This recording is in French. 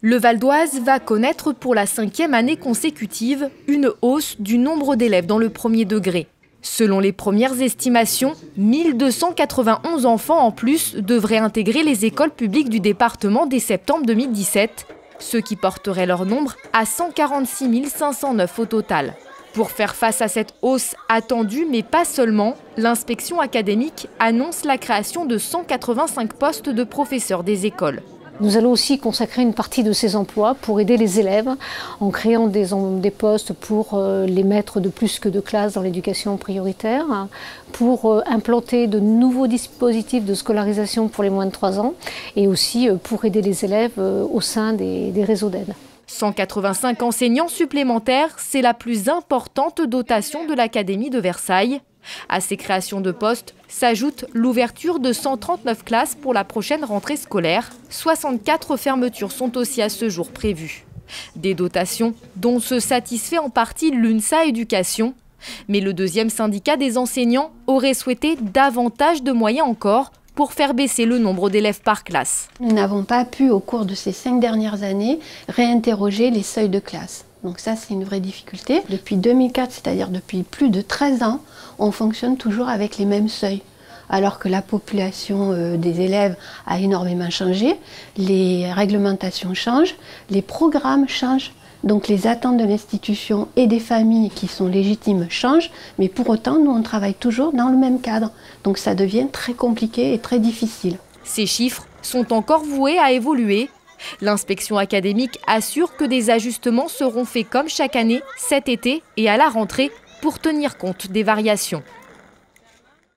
Le Val d'Oise va connaître pour la 5e année consécutive une hausse du nombre d'élèves dans le premier degré. Selon les premières estimations, 1291 enfants en plus devraient intégrer les écoles publiques du département dès septembre 2017, ce qui porterait leur nombre à 146 509 au total. Pour faire face à cette hausse attendue, mais pas seulement, l'inspection académique annonce la création de 185 postes de professeurs des écoles. Nous allons aussi consacrer une partie de ces emplois pour aider les élèves en créant des postes pour les maîtres de plus que 2 classes dans l'éducation prioritaire, pour implanter de nouveaux dispositifs de scolarisation pour les moins de 3 ans et aussi pour aider les élèves au sein des réseaux d'aide. 185 enseignants supplémentaires, c'est la plus importante dotation de l'Académie de Versailles. À ces créations de postes s'ajoute l'ouverture de 139 classes pour la prochaine rentrée scolaire. 64 fermetures sont aussi à ce jour prévues. Des dotations dont se satisfait en partie l'UNSA Éducation. Mais le deuxième syndicat des enseignants aurait souhaité davantage de moyens encore pour faire baisser le nombre d'élèves par classe. Nous n'avons pas pu, au cours de ces 5 dernières années, réinterroger les seuils de classe. Donc ça, c'est une vraie difficulté. Depuis 2004, c'est-à-dire depuis plus de 13 ans, on fonctionne toujours avec les mêmes seuils. Alors que la population des élèves a énormément changé, les réglementations changent, les programmes changent. Donc les attentes de l'institution et des familles qui sont légitimes changent, mais pour autant, nous, on travaille toujours dans le même cadre. Donc ça devient très compliqué et très difficile. Ces chiffres sont encore voués à évoluer. L'inspection académique assure que des ajustements seront faits comme chaque année, cet été et à la rentrée, pour tenir compte des variations.